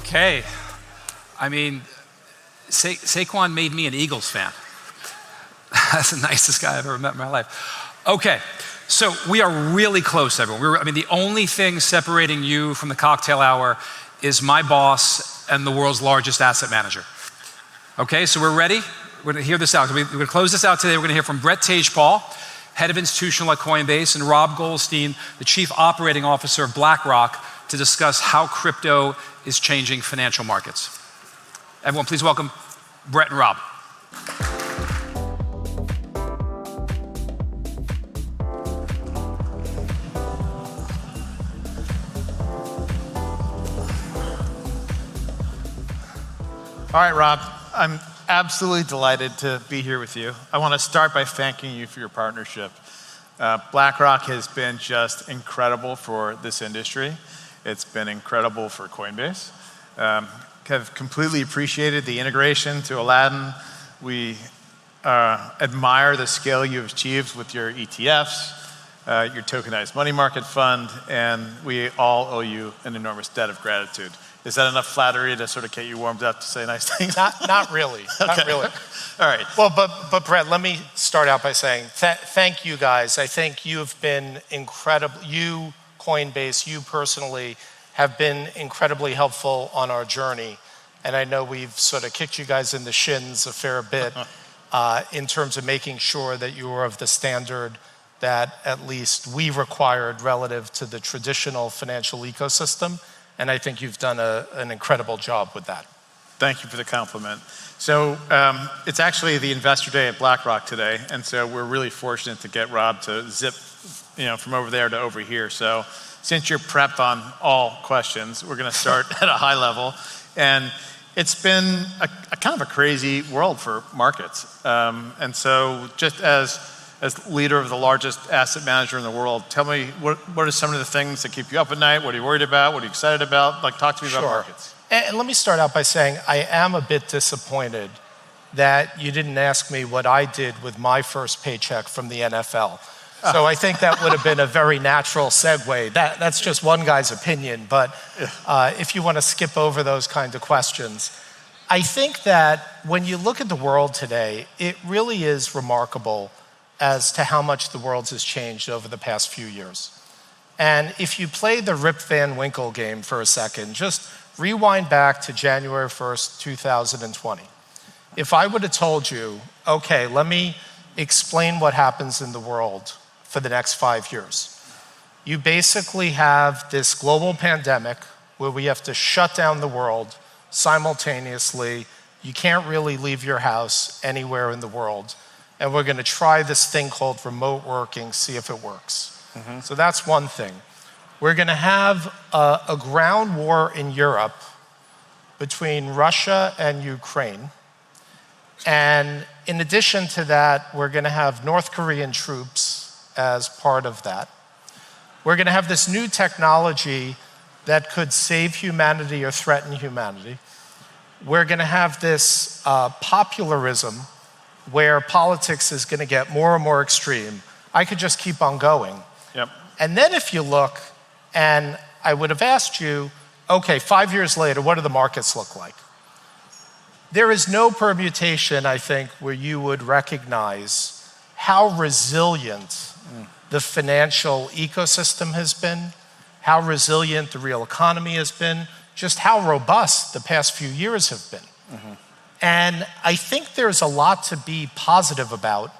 Okay. I mean, Saquon made me an Eagles fan. That's the nicest guy I've ever met in my life. Okay, so we are really close, everyone. The only thing separating you from the cocktail hour is my boss and the world's largest asset manager. Okay, so we're ready. We're gonna hear this out. We're gonna close this out today. We're gonna hear from Brett Tejpaul, head of institutional at Coinbase, and Rob Goldstein, the chief operating officer of BlackRock, to discuss how crypto is changing financial markets. Everyone, please welcome Brett and Rob. All right, Rob, I'm absolutely delighted to be here with you. I want to start by thanking you for your partnership. BlackRock has been just incredible for this industry. It's been incredible for Coinbase. Have completely appreciated the integration to Aladdin. We admire the scale you've achieved with your ETFs, your tokenized money market fund, and we all owe you an enormous debt of gratitude. Is that enough flattery to sort of get you warmed up to say nice things? Not really. Okay. Not really. All right. Well, but Brett, let me start out by saying thank you guys. I think you've been incredible. You, Coinbase, you personally have been incredibly helpful on our journey. And I know we've sort of kicked you guys in the shins a fair bit in terms of making sure that you were of the standard that at least we required relative to the traditional financial ecosystem. And I think you've done an incredible job with that. Thank you for the compliment. So it's actually the Investor Day at BlackRock today, and so we're really fortunate to get Rob to zip, from over there to over here. So since you're prepped on all questions, we're going to start at a high level. And it's been a kind of a crazy world for markets. And so just as leader of the largest asset manager in the world, tell me what are some of the things that keep you up at night? What are you worried about? What are you excited about? Talk to me about markets. And let me start out by saying I am a bit disappointed that you didn't ask me what I did with my first paycheck from the NFL. So I think that would have been a very natural segue. That's just one guy's opinion, but if you want to skip over those kind of questions, I think that when you look at the world today, it really is remarkable as to how much the world has changed over the past few years. And if you play the Rip Van Winkle game for a second, just rewind back to January 1st, 2020. If I would have told you, okay, let me explain what happens in the world for the next 5 years. You basically have this global pandemic where we have to shut down the world simultaneously. You can't really leave your house anywhere in the world. And we're going to try this thing called remote working, see if it works. Mm-hmm. So that's one thing. We're going to have a ground war in Europe between Russia and Ukraine. And in addition to that, we're going to have North Korean troops as part of that. We're going to have this new technology that could save humanity or threaten humanity. We're going to have this popularism where politics is going to get more and more extreme. I could just keep on going. Yep. And then if you look, and I would have asked you, okay, 5 years later, what do the markets look like? There is no permutation, I think, where you would recognize how resilient the financial ecosystem has been, how resilient the real economy has been, just how robust the past few years have been. Mm-hmm. And I think there's a lot to be positive about.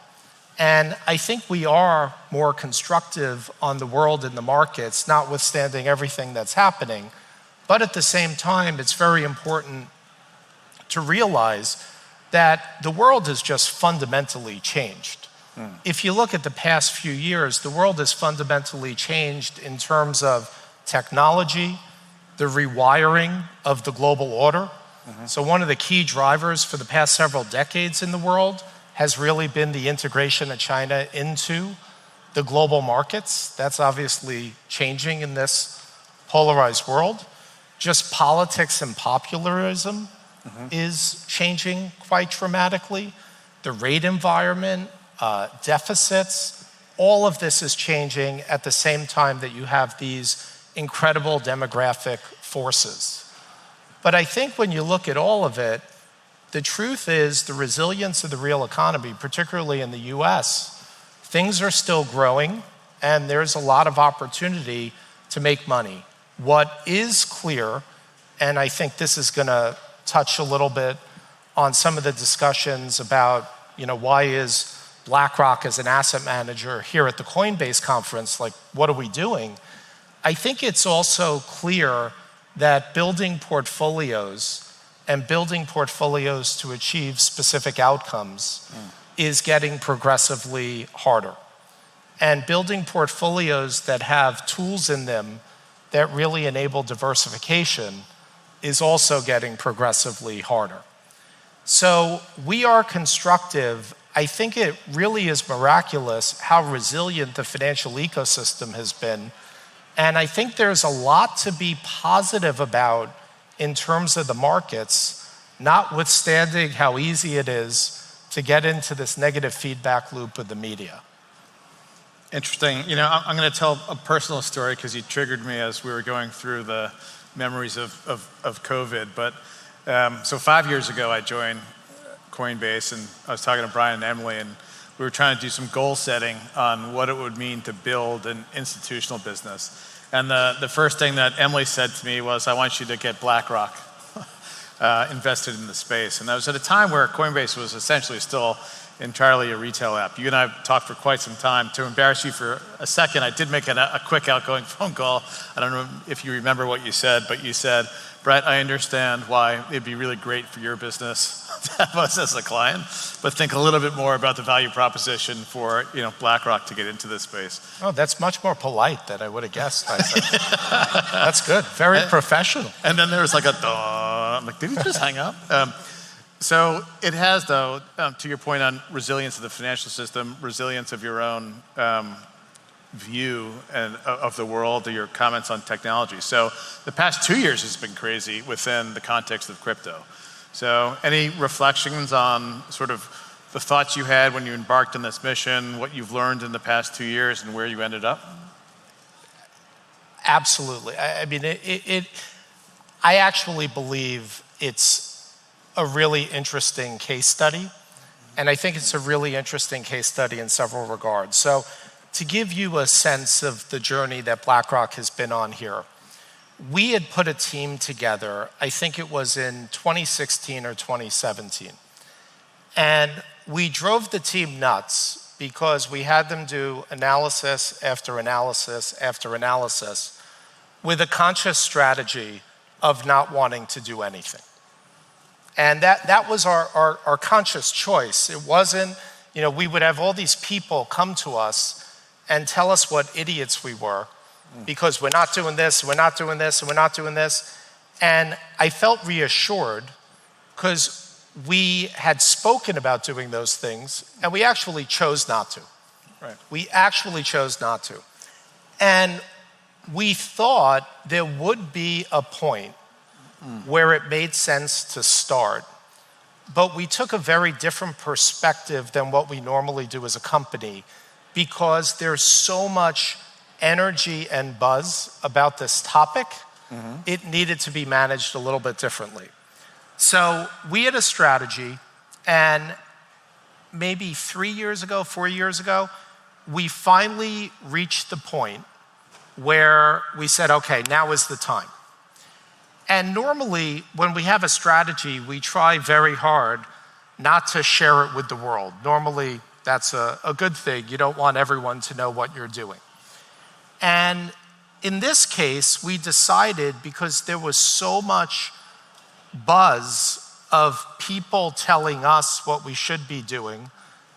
And I think we are more constructive on the world and the markets, notwithstanding everything that's happening. But at the same time, it's very important to realize that the world has just fundamentally changed. If you look at the past few years, the world has fundamentally changed in terms of technology, the rewiring of the global order. Mm-hmm. So one of the key drivers for the past several decades in the world has really been the integration of China into the global markets. That's obviously changing in this polarized world. Just politics and popularism is changing quite dramatically. The rate environment, deficits, all of this is changing at the same time that you have these incredible demographic forces. But I think when you look at all of it, the truth is the resilience of the real economy, particularly in the US, things are still growing and there's a lot of opportunity to make money. What is clear, and I think this is gonna touch a little bit on some of the discussions about, why is BlackRock as an asset manager here at the Coinbase conference, like what are we doing? I think it's also clear that building portfolios to achieve specific outcomes is getting progressively harder. And building portfolios that have tools in them that really enable diversification is also getting progressively harder. So we are constructive. I think it really is miraculous how resilient the financial ecosystem has been. And I think there's a lot to be positive about in terms of the markets, notwithstanding how easy it is to get into this negative feedback loop with the media. Interesting. I'm going to tell a personal story because you triggered me as we were going through the memories of COVID. But so 5 years ago, I joined Coinbase, and I was talking to Brian and Emily, and we were trying to do some goal setting on what it would mean to build an institutional business. And the first thing that Emily said to me was, I want you to get BlackRock invested in the space. And that was at a time where Coinbase was essentially still entirely a retail app. You and I have talked for quite some time. To embarrass you for a second, I did make a quick outgoing phone call. I don't know if you remember what you said, but you said, Brett, I understand why it'd be really great for your business to have us as a client, but think a little bit more about the value proposition for BlackRock to get into this space. Oh, that's much more polite than I would have guessed. That's good. Very professional. And then there was like a duh. I'm like, did he just hang up? So it has, though, to your point on resilience of the financial system, resilience of your own view and of the world, your comments on technology. So the past 2 years has been crazy within the context of crypto. So any reflections on sort of the thoughts you had when you embarked on this mission, what you've learned in the past 2 years and where you ended up? Absolutely. I mean, I actually believe it's a really interesting case study. And I think it's a really interesting case study in several regards. So to give you a sense of the journey that BlackRock has been on here, we had put a team together, I think it was in 2016 or 2017. And we drove the team nuts because we had them do analysis after analysis after analysis with a conscious strategy of not wanting to do anything. And that was our conscious choice. It wasn't, we would have all these people come to us and tell us what idiots we were because we're not doing this, we're not doing this, and we're not doing this. And I felt reassured because we had spoken about doing those things and we actually chose not to. Right. We actually chose not to. And we thought there would be a point where it made sense to start. But we took a very different perspective than what we normally do as a company because there's so much energy and buzz about this topic, it needed to be managed a little bit differently. So we had a strategy, and maybe 3 years ago, 4 years ago, we finally reached the point where we said, okay, now is the time. And normally, when we have a strategy, we try very hard not to share it with the world. Normally, that's a good thing. You don't want everyone to know what you're doing. And in this case, we decided, because there was so much buzz of people telling us what we should be doing,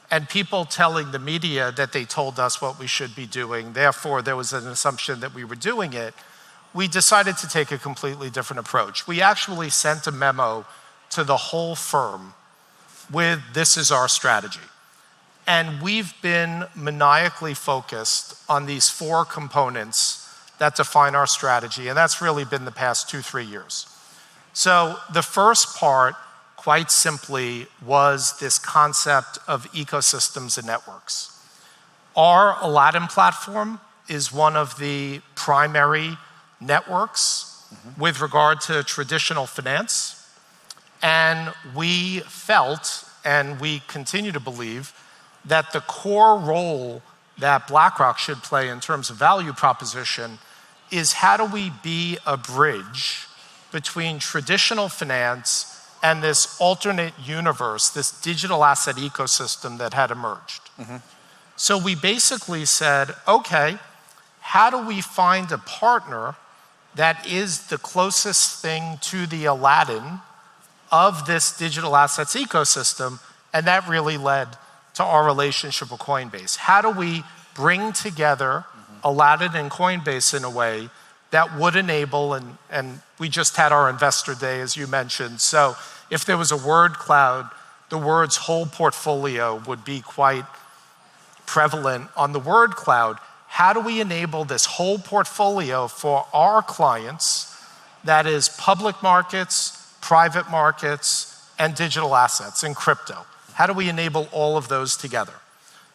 and people telling the media that they told us what we should be doing, therefore there was an assumption that we were doing it, we decided to take a completely different approach. We actually sent a memo to the whole firm with, this is our strategy. And we've been maniacally focused on these 4 components that define our strategy, and that's really been the past 2-3 years. So the first part, quite simply, was this concept of ecosystems and networks. Our Aladdin platform is one of the primary networks with regard to traditional finance. And we felt, and we continue to believe, that the core role that BlackRock should play in terms of value proposition is how do we be a bridge between traditional finance and this alternate universe, this digital asset ecosystem that had emerged. So we basically said, okay, how do we find a partner that is the closest thing to the Aladdin of this digital assets ecosystem? And that really led to our relationship with Coinbase. How do we bring together Aladdin and Coinbase in a way that would enable, and we just had our investor day, as you mentioned. So if there was a word cloud, the words whole portfolio would be quite prevalent on the word cloud. How do we enable this whole portfolio for our clients that is public markets, private markets, and digital assets and crypto? How do we enable all of those together?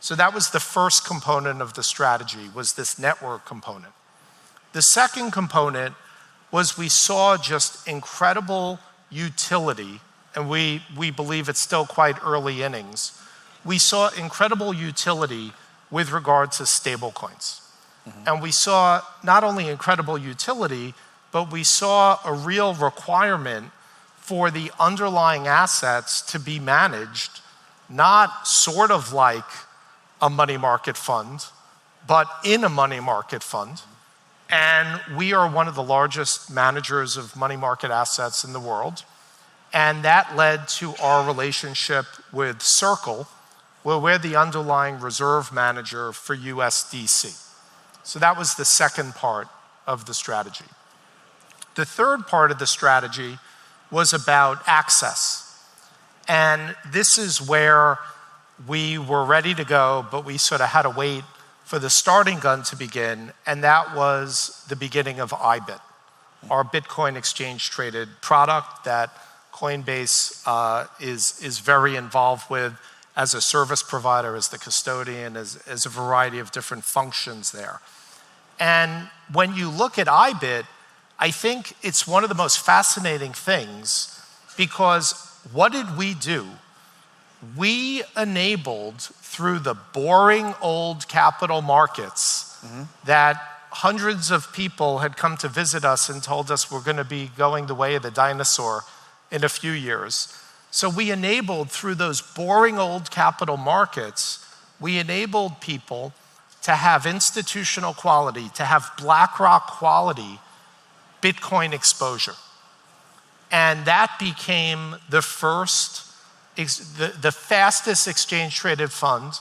So that was the first component of the strategy, was this network component. The second component was we saw just incredible utility, and we believe it's still quite early innings. We saw incredible utility with regard to stablecoins. And we saw not only incredible utility, but we saw a real requirement for the underlying assets to be managed, not sort of like a money market fund, but in a money market fund. And we are one of the largest managers of money market assets in the world. And that led to our relationship with Circle, where we're the underlying reserve manager for USDC. So that was the second part of the strategy. The third part of the strategy was about access. And this is where we were ready to go, but we sort of had to wait for the starting gun to begin, and that was the beginning of IBIT, our Bitcoin exchange traded product that Coinbase is very involved with as a service provider, as the custodian, as a variety of different functions there. And when you look at IBIT, I think it's one of the most fascinating things, because what did we do? We enabled, through the boring old capital markets that hundreds of people had come to visit us and told us we're going to be going the way of the dinosaur in a few years. So we enabled, through those boring old capital markets, we enabled people to have institutional quality, to have BlackRock quality Bitcoin exposure. And that became the first, the fastest exchange traded fund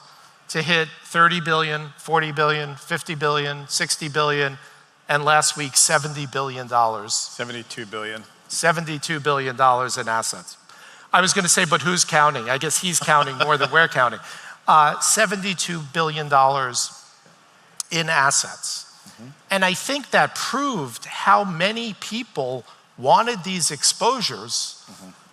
to hit 30 billion, 40 billion, 50 billion, 60 billion, and last week, $70 billion. 72 billion. $72 billion in assets. I was going to say, but who's counting? I guess he's counting more than we're counting. $72 billion in assets. And I think that proved how many people wanted these exposures,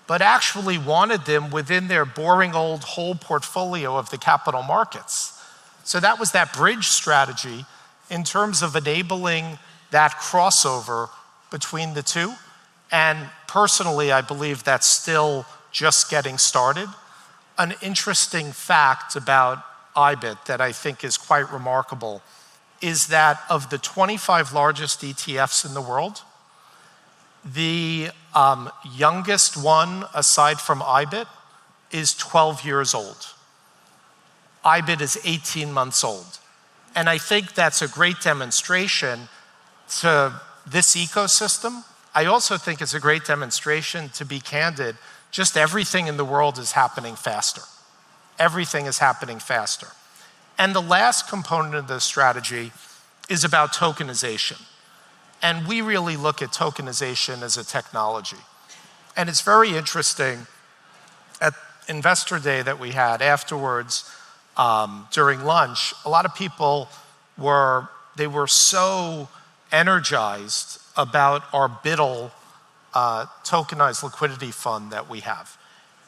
but actually wanted them within their boring old whole portfolio of the capital markets. So that was that bridge strategy in terms of enabling that crossover between the two. And personally, I believe that's still just getting started. An interesting fact about IBIT that I think is quite remarkable is that of the 25 largest ETFs in the world, the youngest one, aside from IBIT, is 12 years old. IBIT is 18 months old. And I think that's a great demonstration to this ecosystem. I also think it's a great demonstration, to be candid, just everything in the world is happening faster. Everything is happening faster. And the last component of the strategy is about tokenization. And we really look at tokenization as a technology. And it's very interesting, at Investor Day that we had afterwards, during lunch, a lot of people were so energized about our BIDL tokenized liquidity fund that we have.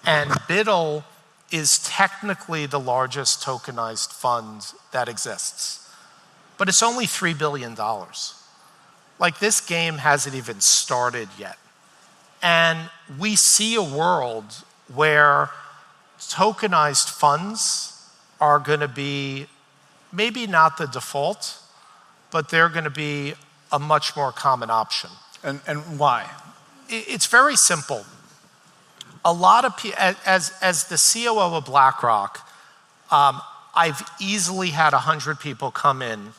And BIDL is technically the largest tokenized fund that exists. But it's only $3 billion. like this game hasn't even started yet. And we see a world where tokenized funds are going to be maybe not the default, but they're going to be a much more common option. And why? It's very simple. A lot of people, as the COO of BlackRock, I've easily had 100 people come in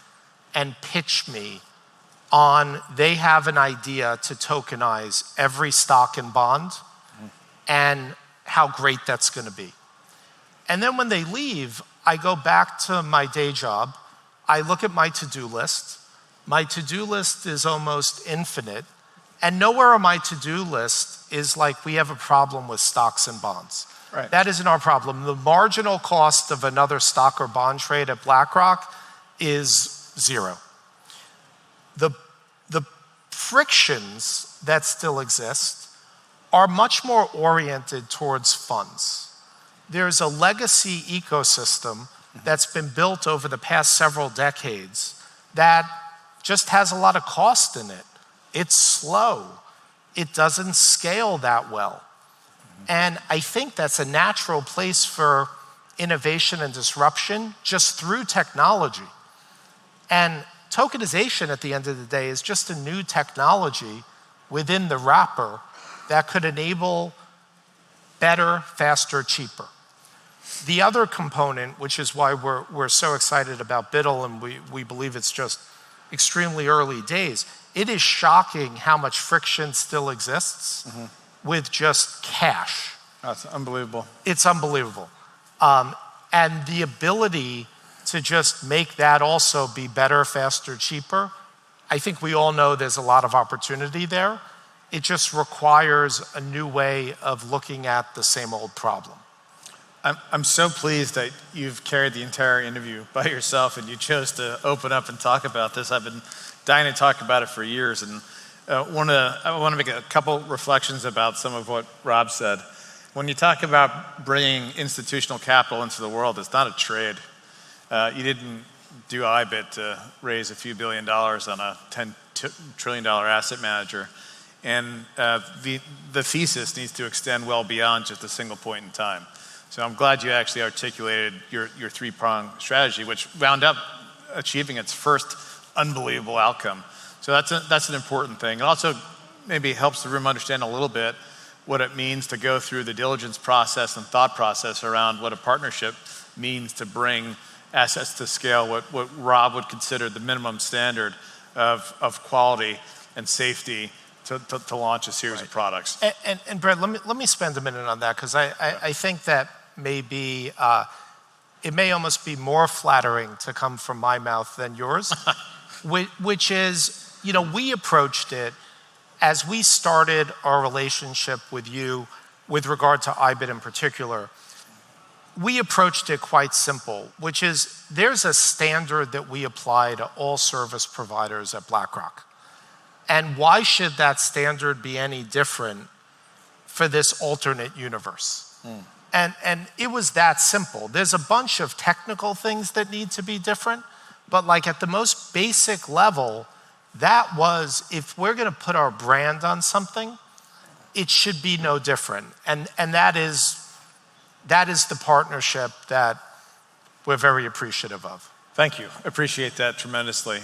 and pitch me on they have an idea to tokenize every stock and bond and how great that's going to be. And then when they leave, I go back to my day job. I look at my to-do list. My to-do list is almost infinite. And nowhere on my to-do list is like, we have a problem with stocks and bonds. Right. That isn't our problem. The marginal cost of another stock or bond trade at BlackRock is zero. The frictions that still exist are much more oriented towards funds. There's a legacy ecosystem that's been built over the past several decades that just has a lot of cost in it. It's slow. It doesn't scale that well. And I think that's a natural place for innovation and disruption just through technology. And tokenization at the end of the day is just a new technology within the wrapper that could enable better, faster, cheaper. The other component, which is why we're so excited about BUIDL and we believe it's just extremely early days, it is shocking how much friction still exists with just cash. That's unbelievable. It's unbelievable. And the ability to just make that also be better, faster, cheaper, I think we all know there's a lot of opportunity there. It just requires a new way of looking at the same old problem. I'm so pleased that you've carried the entire interview by yourself and you chose to open up and talk about this. I've been dying to talk about it for years, and I want to make a couple reflections about some of what Rob said. When you talk about bringing institutional capital into the world, it's not a trade. You didn't do IBIT to raise a few $1 billion on a $10 trillion asset manager. And the thesis needs to extend well beyond just a single point in time. So I'm glad you actually articulated your three-pronged strategy, which wound up achieving its first unbelievable outcome. So that's an important thing. It also maybe helps the room understand a little bit what it means to go through the diligence process and thought process around what a partnership means to bring assets to scale, what Rob would consider the minimum standard of quality and safety to launch a series of products. And Brett, let me spend a minute on that, because I think that maybe it may almost be more flattering to come from my mouth than yours, which is, we approached it as we started our relationship with you with regard to IBIT in particular. We approached it quite simple, which is there's a standard that we apply to all service providers at BlackRock. And why should that standard be any different for this alternate universe? And it was that simple. There's a bunch of technical things that need to be different, but like at the most basic level, that was, if we're going to put our brand on something, it should be no different. And that is the partnership that we're very appreciative of. Thank you. Appreciate that tremendously.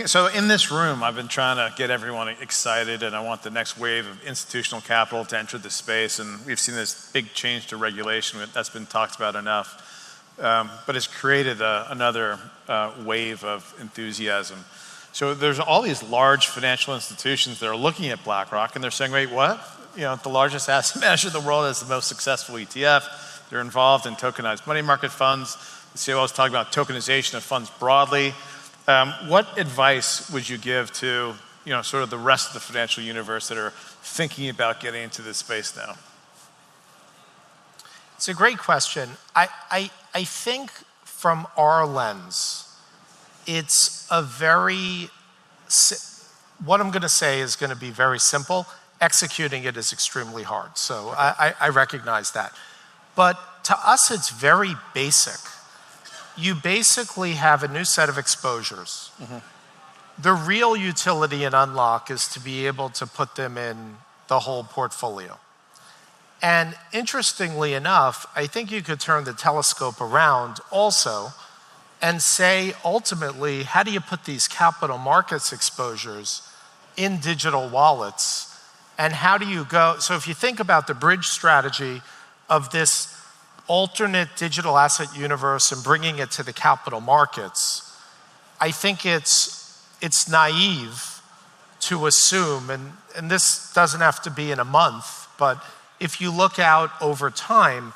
So in this room, I've been trying to get everyone excited, and I want the next wave of institutional capital to enter the space, and we've seen this big change to regulation that's been talked about enough. But it's created another wave of enthusiasm. So there's all these large financial institutions that are looking at BlackRock and they're saying, wait, what? The largest asset manager in the world has the most successful ETF. They're involved in tokenized money market funds. The COO is talking about tokenization of funds broadly. What advice would you give to sort of the rest of the financial universe that are thinking about getting into this space now? It's a great question. I think from our lens, it's what I'm going to say is going to be very simple. Executing it is extremely hard. So I recognize that. But to us, it's very basic. You basically have a new set of exposures. The real utility in Unlock is to be able to put them in the whole portfolio. And interestingly enough, I think you could turn the telescope around also and say, ultimately, how do you put these capital markets exposures in digital wallets? And how do you go? So if you think about the bridge strategy of this alternate digital asset universe and bringing it to the capital markets, I think it's naive to assume, and this doesn't have to be in a month, but if you look out over time,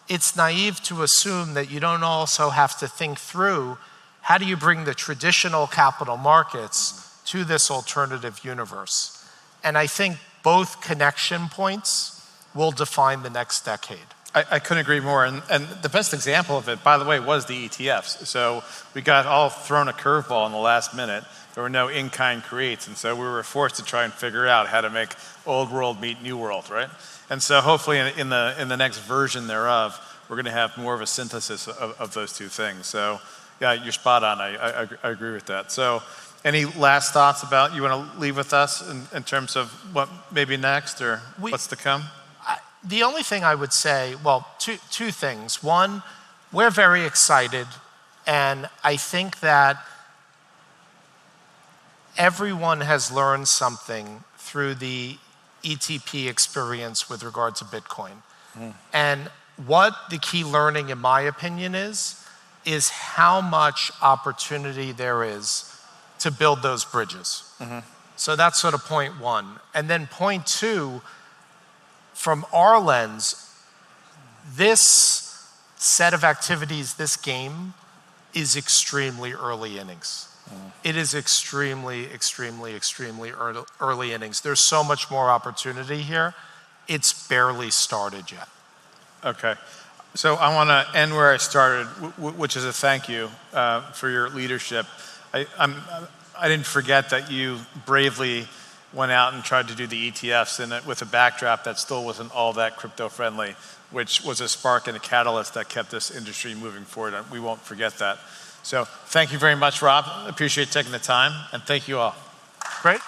it's naive to assume that you don't also have to think through how do you bring the traditional capital markets to this alternative universe. And I think both connection points will define the next decade. I couldn't agree more. And the best example of it, by the way, was the ETFs. So we got all thrown a curveball in the last minute. There were no in-kind creates. And so we were forced to try and figure out how to make old world meet new world, right? And so hopefully in the next version thereof, we're going to have more of a synthesis of those two things. So yeah, you're spot on. I agree with that. So any last thoughts about you want to leave with us in terms of what maybe next or what's to come? The only thing I would say, well, two things. One, we're very excited, and I think that everyone has learned something through the ETP experience with regard to Bitcoin. And what the key learning, in my opinion, is how much opportunity there is to build those bridges. So that's sort of point one. And then point two, from our lens, this set of activities, this game, is extremely early innings. It is extremely early innings. There's so much more opportunity here. It's barely started yet. Okay. So I want to end where I started, which is a thank you for your leadership. I didn't forget that you bravely went out and tried to do the ETFs with a backdrop that still wasn't all that crypto friendly, which was a spark and a catalyst that kept this industry moving forward. We won't forget that. So thank you very much, Rob. Appreciate taking the time, and thank you all. Great.